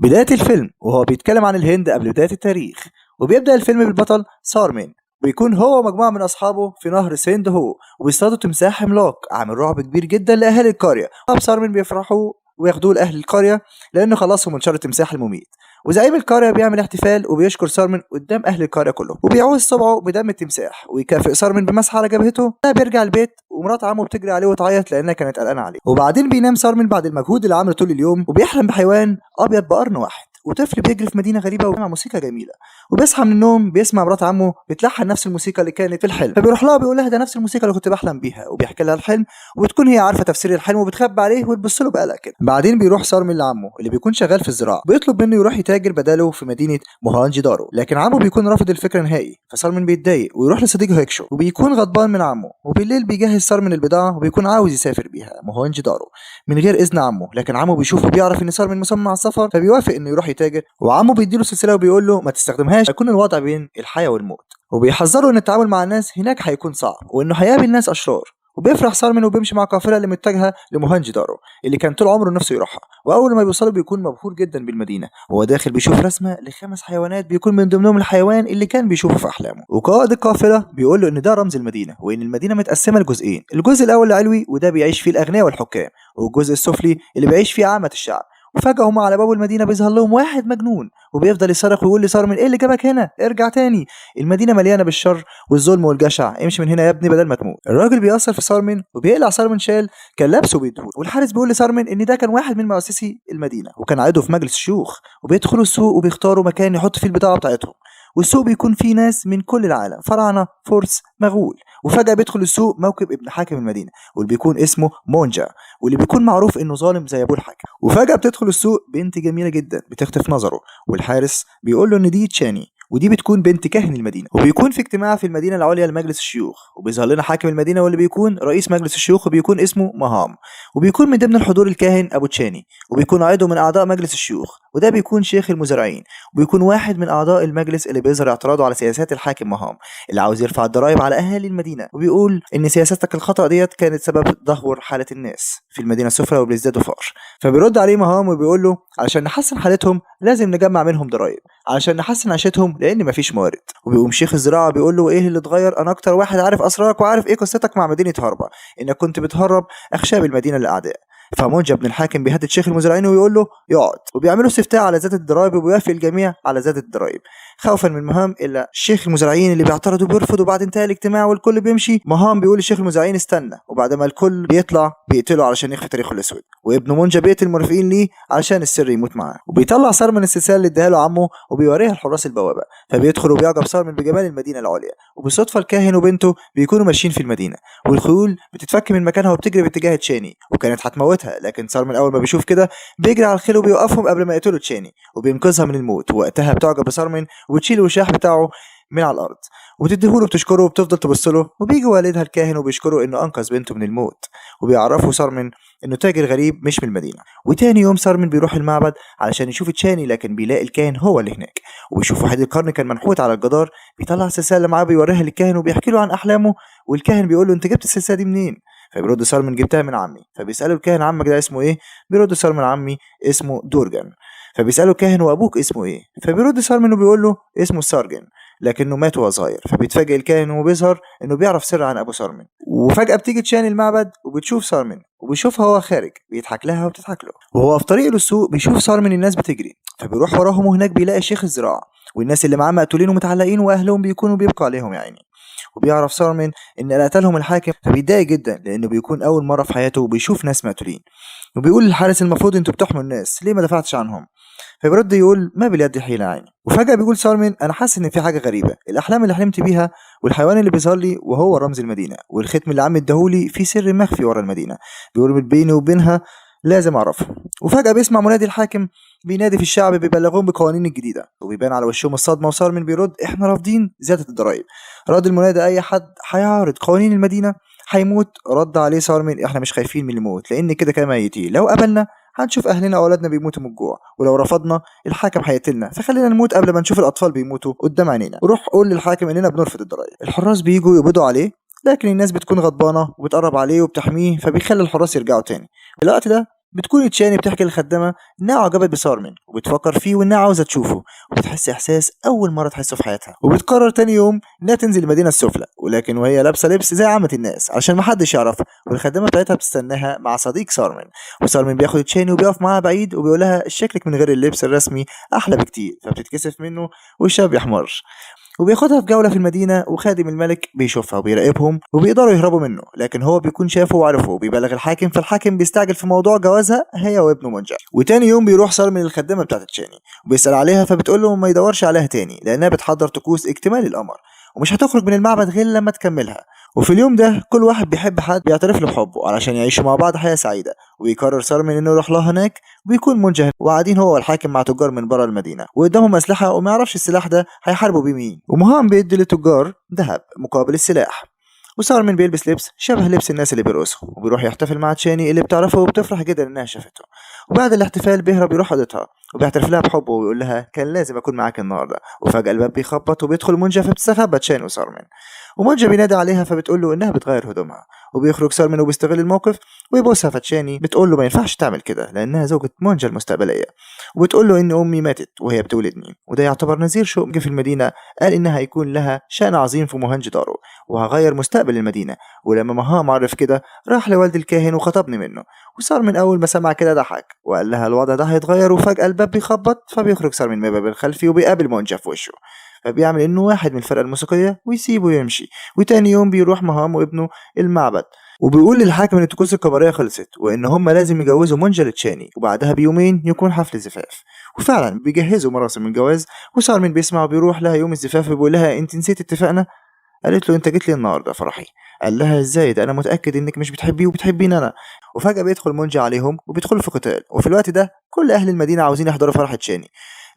بداية الفيلم وهو بيتكلم عن الهند قبل بداية التاريخ، وبيبدأ الفيلم بالبطل سارمين، بيكون هو ومجموعة من أصحابه في نهر سيند وبيصطادوا تمساح عملاق عامل رعب كبير جدا لأهالي القرية. طب سارمين بيفرحوا وياخدوه لأهل القرية لأنه خلصهم من شر التمساح المميت، وزعيم القرية بيعمل احتفال وبيشكر سارمين قدام أهل القرية كلهم، وبيعوز صبعه بدم التمساح ويكافئ سارمين بمسح على جبهته. بيرجع البيت ومرات عمه بتجري عليه وتعيط لأنها كانت قلقانة عليه. وبعدين بينام سارمين بعد المجهود اللي عمله طول اليوم، وبيحلم بحيوان أبيض بقرن واحد وطفل بيجري في مدينة غريبة ومع موسيقى جميلة. وبيصحى من النوم بيسمع مرات عمه بتلحن نفس الموسيقى اللي كانت في الحلم، فبيروح لها بيقول لها ده نفس الموسيقى اللي كنت بحلم بيها، وبيحكي لها الحلم وبتكون هي عارفة تفسير الحلم وبتخبي عليه وتبص له بقلق كده. بعدين بيروح سارمين لعمه اللي بيكون شغال في الزراعة، بيطلب منه يروح يتاجر بداله في مدينة موهانجي دارو، لكن عمه بيكون رافض الفكرة نهائي. فسارمين بيتضايق ويروح لصديقه هيكشو وبيكون غضبان من عمه. وبالليل بيجهز سارمين البضاعة وبيكون عاوز يسافر بيها موهانجي دارو من غير إذن عمه، لكن عمه بيشوفه بيعرف إن سارمين مصمم على السفر فبيوافق إنه يروح يتاجر. وعمه بيديله سلسلة وبيقول له ما تستخدمهاش، هيكون الوضع بين الحياة والموت، وبيحذره ان التعامل مع الناس هناك هيكون صعب وانه هيقابل ناس اشرار. وبيفرح سارمين وبيمشي مع قافله اللي متجهه لموهانجي دارو اللي كان طول عمره نفسه يروحها. واول ما بيوصلوا بيكون مبهور جدا بالمدينه، وهو داخل بيشوف رسمه ل5 حيوانات بيكون من ضمنهم الحيوان اللي كان بيشوفه في احلامه. وقائد القافله بيقول له ان ده رمز المدينه، وان المدينه متقسمه لجزئين، الجزء الاول العلوي وده بيعيش فيه الاغنياء والحكام، والجزء السفلي اللي بيعيش فيه عامه الشعب. وفجأة هما على باب المدينة بيظهر لهم واحد مجنون وبيفضل يصرخ ويقول لسارمين ايه اللي جابك هنا؟ ارجع تاني، المدينة مليانة بالشر والظلم والجشع، امشي من هنا يا ابني بدل ما تموت. الراجل بيأثر في سارمين وبيقلع سارمين شال كان لابسه بيدهون، والحارس بيقول لسارمين ان ده كان واحد من مؤسسي المدينة وكان عضو في مجلس الشيوخ، وبيدخلوا السوق وبيختاروا مكان يحط فيه البضاعة بتاعتهم. والسوق بيكون فيه ناس من كل العالم، فراعنة، فرس، مغول. وفجأة بيدخل السوق موكب ابن حاكم المدينة واللي بيكون اسمه مونجا، واللي بيكون معروف انه ظالم زي ابوه الحاكم. وفجأة بتدخل السوق بنت جميلة جدا بتخطف نظره، والحارس بيقول له ان دي تشاني ودي بتكون بنت كاهن المدينة. وبيكون في اجتماع في المدينة العليا لمجلس الشيوخ، وبيظهر لنا حاكم المدينة واللي بيكون رئيس مجلس الشيوخ وبيكون اسمه مهام، وبيكون من ضمن الحضور الكاهن ابو تشاني، وبيكون عضو من اعضاء مجلس الشيوخ، وده بيكون شيخ المزارعين، وبيكون واحد من اعضاء المجلس اللي بيظهر اعتراضه على سياسات الحاكم مهام اللي عاوز يرفع الضرائب على اهالي المدينة، وبيقول ان سياستك الخطأ ديت كانت سبب تدهور حالة الناس في المدينة السفلى وبيزدادوا فقر. فبيرد عليه مهام وبيقول له علشان نحسن حالتهم لازم نجمع منهم ضرائب علشان نحسن عيشتهم لان مفيش موارد. وبيقوم شيخ الزراعة بيقول له ايه اللي اتغير؟ انا اكتر واحد عارف اسرارك وعارف ايه قصتك مع مدينة هربا، انك كنت بتهرب اخشاب المدينة للاعداء. فمونجا ابن الحاكم بيهدد شيخ المزارعين ويقول له يقعد، وبيعملوا استفتاء على زيادة الضرائب وبيوافق الجميع على زيادة الضرائب خوفا من مهام. الا شيخ المزارعين اللي بيعترضوا بيرفضوا. بعد انتهاء الاجتماع والكل بيمشي مهام بيقول لشيخ المزارعين استنى، وبعد ما الكل بيطلع بيقتله علشان يخفي تاريخه الاسود، وابن مونجا بيقتل المرافقين ليه علشان السر يموت معاه. وبيطلع سارمين السلسله اللي اداها له عمه وبيوريها لحراس البوابه، فبيدخل وبيعجب سارمين بجمال المدينه العليا. وبالصدفه الكاهن وبنته بيكونوا ماشيين في المدينه، والخيول بتتفك من مكانها وبتجري باتجاه تشاني وكانت هتموتها، لكن سارمين اول ما بيشوف كده بيجري على الخيل وبيوقفهم قبل ما يقتلوا تشاني وبينقذها من الموت. ووقتها بتعجب بسارمين وتشيل الوشاح بتاعه من على الارض وتديهوله بتشكره وبتفضل تبص له. وبيجي والدها الكاهن وبيشكره انه انقذ بنته من الموت، وبيعرفوا سارمين انه تاجر غريب مش من المدينه. وتاني يوم سارمين بيروح المعبد علشان يشوف تشاني، لكن بيلاقي الكاهن هو اللي هناك، وبيشوف وحيد القرن كان منحوت على الجدار. بيطلع السلسله اللي معاه بيوريها للكاهن وبيحكي له عن احلامه، والكاهن بيقول له انت جبت السلسله دي منين؟ فبيرد سارمين جبتها من عمي. فبيساله الكاهن عمك ده اسمه ايه؟ بيرد سارمين عمي اسمه دورجان. فبيساله الكاهن وابوك اسمه ايه؟ فبيرد سارمين وبيقول له اسمه سارجن لكنه مات وهو صغير. فبيتفاجئ الكاهن وبيظهر انه بيعرف سر عن ابو سارمين. وفجاه بتيجي تشاني المعبد وبتشوف سارمين وبيشوفها وهو خارج بيضحك لها وبتضحك له. وهو في طريقه للسوق بيشوف سارمين الناس بتجري، فبيروح وراهم وهناك بيلاقي شيخ الزراعه والناس اللي معاه مقتولين ومتعلقين واهلهم بيكونوا بيبقوا عليهم يا عيني. وبيعرف سارمين ان قتلهم الحاكم، فبيتضايق جدا لانه بيكون اول مره في حياته وبيشوف ناس مقتولين. وبيقول للحارس المفروض انتوا بتحموا الناس ليه ما دفعتش عنهم؟ فبيرد يقول ما باليد حيلة عيني. وفجأة بيقول سارمين انا حاسس ان في حاجة غريبة، الاحلام اللي حلمت بيها والحيوان اللي بيظهر لي وهو رمز المدينة والختم اللي عم اداهولي في سر مخفي ورا المدينة بيقول بيني وبينها لازم اعرفه. وفجأة بيسمع منادي الحاكم بينادي في الشعب بيبلغهم بقوانين الجديدة، وبيبان على وشهم الصدمة. وسارمين بيرد احنا رافضين زيادة الضرائب. رد المنادي اي حد هيعارض قوانين المدينة هيموت. رد عليه سارمين احنا مش خايفين من الموت لان كده كده ميتين، لو قبلنا هنشوف اهلنا واولادنا بيموتوا من الجوع، ولو رفضنا الحاكم هيقتلنا، فخلينا نموت قبل ما نشوف الاطفال بيموتوا قدام عينينا. وروح قول للحاكم اننا بنرفض الضرائب. الحراس بيجوا يقبضوا عليه لكن الناس بتكون غضبانه وبتقرب عليه وبتحميه، فبيخلي الحراس يرجعوا تاني. في الوقت ده بتكون تشاني بتحكي للخدامة إنها عجبت بسارمن وبتفكر فيه وإنها عاوزة تشوفه، وبتحس إحساس أول مرة تحسه في حياتها. وبتقرر تاني يوم إنها تنزل المدينة السفلى، ولكن وهي لابسة لبس زي عامة الناس عشان محدش يعرفها. والخدامة بتاعتها بتستناها مع صديق سارمن، وسارمن بياخد تشاني وبيقف معاها بعيد وبيقول لها شكلك من غير اللبس الرسمي أحلى بكتير، فبتتكسف منه والشاب يحمر. وبياخدها في جولة في المدينة، وخادم الملك بيشوفها وبيراقبهم وبيقدروا يهربوا منه، لكن هو بيكون شافه وعرفه وبيبلغ الحاكم، فالحاكم بيستعجل في موضوع جوازها هي وابنه منجر. وتاني يوم بيروح سارمن الخدامة بتاعت تشاني وبيسأل عليها، فبتقول له ما يدورش عليها تاني لأنها بتحضر طقوس اكتمال القمر ومش هتخرج من المعبد غير لما تكملها. وفي اليوم ده كل واحد بيحب حد بيعترف له بحبه علشان يعيشوا مع بعض حياة سعيدة. ويقرر سارمن انه يروح لها هناك، وبيكون منجه وقاعدين هو والحاكم مع تجار من بره المدينة وقدامهم أسلحة وما يعرفش السلاح ده هيحاربوا بيه مين. ومهام بيدي للتجار ذهب مقابل السلاح. وسارمن بيلبس لبس شبه لبس الناس اللي بيرقصوا وبيروح يحتفل مع تشاني اللي بتعرفه وبتفرح جدا انها شافته. وبعد الاحتفال بيهرب يروح اوضتها وبيعترف لها بحبه ويقول لها كان لازم اكون معاك النهارده. وفجأة الباب بيخبط وبيدخل منجه، فبتستخبى تشاني وسارمن. ومنجه بينادي عليها فبتقول له انها بتغير هدومها، وبيخرج سارمن وبيستغل الموقف ويبوسها، فتشاني بتقول له ما ينفعش تعمل كده لانها زوجة منجه المستقبليه. وبتقول له ان امي ماتت وهي بتولدني، وده يعتبر نذير شؤم في المدينه، قال انها هيكون لها شأن عظيم في مهنج داره وهغير مستقبل المدينه. ولما مهام عرف كده راح لوالد الكاهن وخطبني منه. وصار من اول ما سمع كده ضحك وقال لها الوضع ده هيتغير. وفجأة الباب بيخبط، فبيخرج صار من الباب الخلفي وبيقابل منجه في وشه، فبيعمل انه واحد من الفرقه الموسيقيه ويسيبه يمشي. وتاني يوم بيروح مهام وابنه المعبد وبيقول للحاكم ان الطقوس الكباريه خلصت وان هم لازم يجوزوا منجه لتشاني، وبعدها بيومين يكون حفل زفاف. وفعلا بيجهزوا مراسم الجواز. وصار من بيسمع وبيروح لها يوم الزفاف وبيقول لها انت نسيت اتفقنا؟ قالت له انت جيت لي النهارده فرحي. قال لها ازاي ده، انا متاكد انك مش بتحبيه وبتحبيني انا. وفجاه بيدخل منجي عليهم وبيدخلوا في قتال، وفي الوقت ده كل اهل المدينه عاوزين يحضروا فرح تشاني،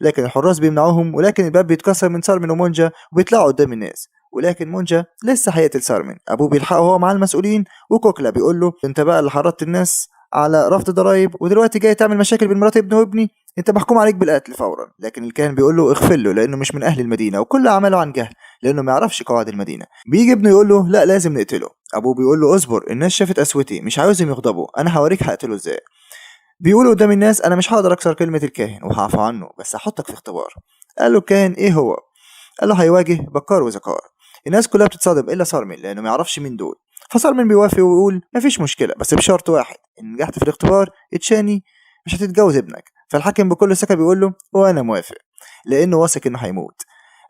لكن الحراس بيمنعوهم. ولكن الباب بيتكسر من سارمن ومونجا وبيطلعوا قدام الناس. ولكن مونجا لسه هيقتل سارمن. ابوه بيلحقه هو مع المسؤولين، وكوكلا بيقول له انت بقى اللي حرضت الناس على رفض ضرائب ودلوقتي جاي تعمل مشاكل بين مرات ابنه وابني، انت محكوم عليك بالقتل فورا. لكن الكاهن بيقول له اغفر له لانه مش من اهل المدينه وكل اعماله عن جهل لانه ما يعرفش قواعد المدينه. بيجي ابنه يقول له لا لازم نقتله. ابوه بيقول له اصبر، الناس شافت قسوتي مش عاوزهم يغضبوا، انا هوريك هقتله ازاي. بيقول قدام الناس انا مش هقدر اكسر كلمه الكاهن وهعفو عنه، بس هحطك في اختبار. قال له الكاهن ايه هو؟ قال له هيواجه بكار وذكار. الناس كلها بتتصادم الا صارمن لانه ما يعرفش مين دول. فصارمن بيوافق ويقول مفيش مشكله بس بشرط واحد، ان نجحت في الاختبار اتشاني مش هتتجوز ابنك. فالحاكم بكل ثقه بيقول له وانا موافق لانه واثق انه هيموت.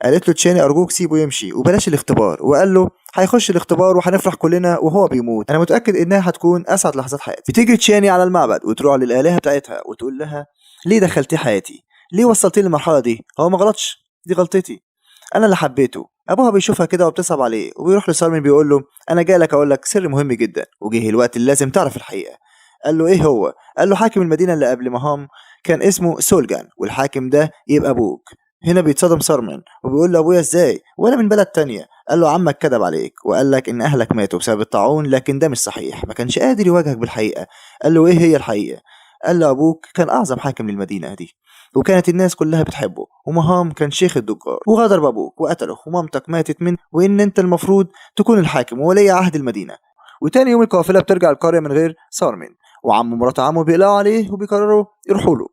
قالت له تشاني ارجوك سيبه يمشي وبلاش الاختبار، وقال له هيخش الاختبار وهنفرح كلنا وهو بيموت، انا متاكد انها هتكون اسعد لحظات حياتي. بتيجي تشاني على المعبد وتروح للالهه بتاعتها وتقول لها ليه دخلتي حياتي؟ ليه وصلتي للمرحله دي؟ هو ما غلطش، دي غلطتي، انا اللي حبيته. ابوها بيشوفها كده وبتصعب عليه وبيروح لسارمن بيقول له انا جاي لك اقول لك سر مهم جدا وجه الوقت اللي لازم تعرف الحقيقه. قال له ايه هو؟ قال له حاكم المدينه اللي قبل مهام كان اسمه سولجان، والحاكم ده يبقى ابوك. هنا بيتصدم سارمن وبيقول له ابويا ازاي وانا من بلد تانية؟ قال له عمك كذب عليك وقال لك ان اهلك ماتوا بسبب الطاعون، لكن ده مش صحيح، ما كانش قادر يواجهك بالحقيقه. قال له ايه هي الحقيقه؟ قال له ابوك كان اعظم حاكم للمدينه دي وكانت الناس كلها بتحبه، ومهام كان شيخ الدجار وغدر بابوك وقتله، ومامتك ماتت منه، وان انت المفروض تكون الحاكم وولي عهد المدينه. وتاني يوم القافله بترجع القريه من غير سارمن، وعم مرات عمه بيقلقوا عليه وبيقرروا يروحوا له.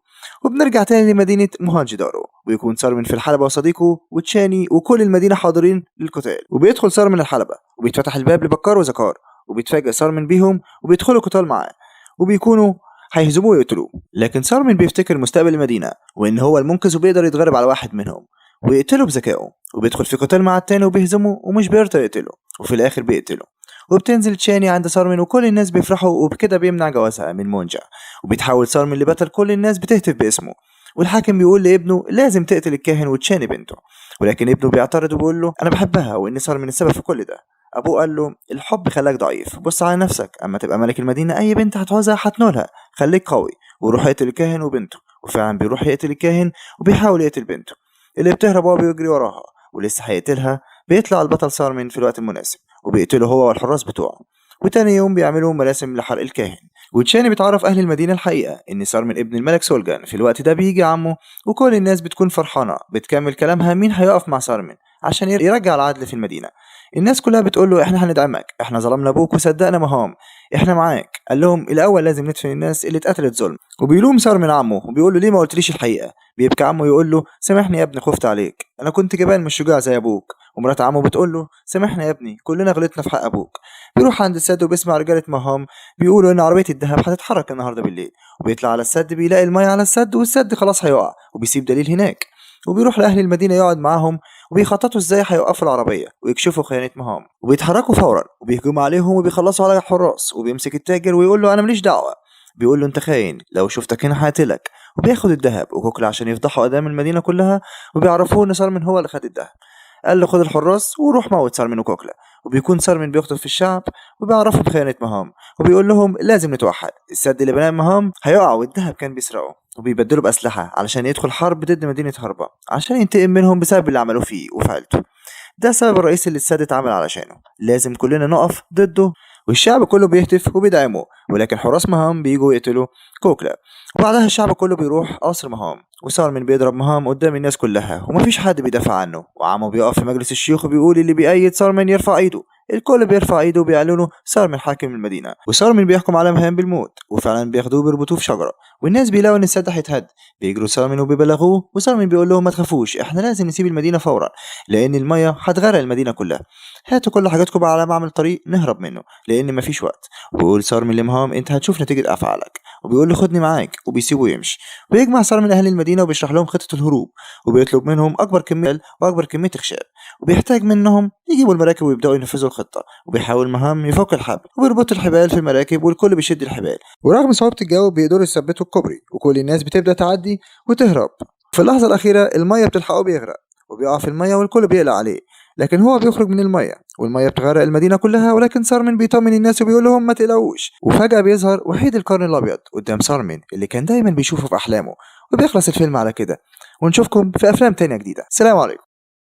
وبنرجع تاني لمدينة مهانجدارو ويكون سارمن في الحلبة وصديقه وتشاني وكل المدينة حاضرين للقتال. وبيدخل سارمن الحلبة وبيتفتح الباب لبكار وزكار، وبيتفاجئ سارمن بيهم وبيدخلوا قتال معاه وبيكونوا هيهزموه ويقتلوه. لكن سارمن بيفتكر مستقبل المدينة وإن هو المنقذ وبيقدر يتغلب على واحد منهم ويقتله بذكائه، وبيدخل في قتال مع التاني وبيهزمه ومش بيقدر يقتله، وفي الآخر بيقتله. وبتنزل تشاني عند سارمن وكل الناس بيفرحوا، وبكده بيمنع جوازها من مونجا. وبيتحول سارمن لبطل كل الناس بتهتف باسمه. والحاكم بيقول لابنه لازم تقتل الكاهن وتشاني بنته، ولكن ابنه بيعترض وبيقول له انا بحبها وان سارمن السبب في كل ده. ابوه قال له الحب خلاك ضعيف، بص على نفسك، اما تبقى ملك المدينه اي بنت هتعوزها هتنولها، خليك قوي وروح يقتل الكاهن وبنته. وفعلا بيروح يقتل الكاهن وبيحاول يقتل بنته اللي بتهرب وهو بيجري وراها ولسه هيقتلها. بيطلع البطل سارمن في الوقت المناسب وبيقتله هو والحراس بتوعه. وتاني يوم بيعملوا مراسم لحرق الكاهن. وتشاني بتعرف اهل المدينه الحقيقه ان سارمن ابن الملك سولجان. في الوقت ده بيجي عمه وكل الناس بتكون فرحانه. بتكمل كلامها مين هيقف مع سارمن عشان يرجع العدل في المدينه. الناس كلها بتقول له احنا هندعمك، احنا ظلمنا ابوك وصدقنا مهام، احنا معاك. قال لهم الاول لازم ندفن الناس اللي اتقتلت ظلم. وبيلوم صار من عمه وبيقول له ليه ما قلتليش الحقيقه. بيبكي عمه يقول له سامحني يا ابني خفت عليك، انا كنت جبان مش شجاع زي ابوك. ومرات عمه بتقول له سامحني يا ابني كلنا غلطنا في حق ابوك. بيروح عند السد وبيسمع رجاله مهام بيقولوا ان عربيه الذهب هتتحرك النهارده بالليل. وبيطلع على السد بيلاقي الميه على السد والسد خلاص هيقع وبيسيب دليل هناك. وبيروح لأهل المدينة يقعد معاهم وبيخططوا ازاي هيوقفوا العربية ويكشفوا خيانة مهام. وبيتحركوا فورا وبيهجموا عليهم وبيخلصوا على الحراس. وبيمسك التاجر ويقول له انا ماليش دعوة. بيقول له انت خاين، لو شفتك هنا هقتلك. وبياخد الذهب وكوكلا عشان يفضحوا قدام المدينة كلها وبيعرفوه ان سارمن هو اللي خد الذهب. قال له خد الحراس وروح موت سارمن وكوكلا. وبيكون سارمن بيخطب في الشعب وبيعرفهم بخيانة مهام. وبيقول لهم لازم نتوحد، السد اللي بناه مهام هيقع والذهب كان بيسرقه. وبيبدلوا بأسلحة علشان يدخل حرب ضد مدينة هربا عشان ينتقم منهم بسبب اللي عملوه فيه وفي عيلته. ده السبب الرئيسي اللي السد اتعمل علشانه، لازم كلنا نقف ضده. والشعب كله بيهتف وبيدعمه، ولكن حراس مهام بيجوا يقتلوا كوكلا. وبعدها الشعب كله بيروح قصر مهام وسارمن بيضرب مهام قدام الناس كلها ومفيش حد بيدافع عنه. وعمه بيقف في مجلس الشيوخ وبيقول اللي بيأيد سارمن يرفع ايده. الكل بيرفع ايده وبيعلنوا سارمن حاكم المدينة. وسارمن بيحكم على مهام بالموت وفعلا بياخدوه بيربطوه في شجرة. والناس بيلاقوا ان السد هيتهد بيجروا سارمن وبيبلغوه. وسارمن بيقول لهم ما تخافوش احنا لازم نسيب المدينة فورا لان المية هتغرق المدينة كلها. هاتوا كل حاجاتكم بقى على معمل طريق نهرب منه لان مفيش وقت. وبيقول سارمن لمهام انت هتشوف نتيجة افعالك. وبيقول له خدني معاك وبيسيبه يمشي. ويجمع سارمن اهل المدينة وبيشرح لهم خطة الهروب. وبيطلب منهم اكبر كمية واكبر كمية اخشاب. وبيحتاج منهم يجيبوا المراكب ويبداوا ينفذوا الخطة. وبيحاول مهام يفك الحبل وبيربط الحبال في المراكب والكل بيشد الحبال. ورغم صعوبة الجو بيقدروا يثبتوا الكوبري وكل الناس بتبدأ تعدي وتهرب. في اللحظة الأخيرة المية بتلحقه بيغرق وبيقع في المية والكل بيقلق عليه. لكن هو بيخرج من المية والمية بتغرق المدينة كلها. ولكن سارمن بيطمن الناس وبيقول لهم ما تقلقوش. وفجأة بيظهر وحيد القرن الأبيض قدام سارمن اللي كان دايما بيشوفه في أحلامه. وبيخلص الفيلم على كده ونشوفكم في أفلام تانية جديدة. سلام عليكم.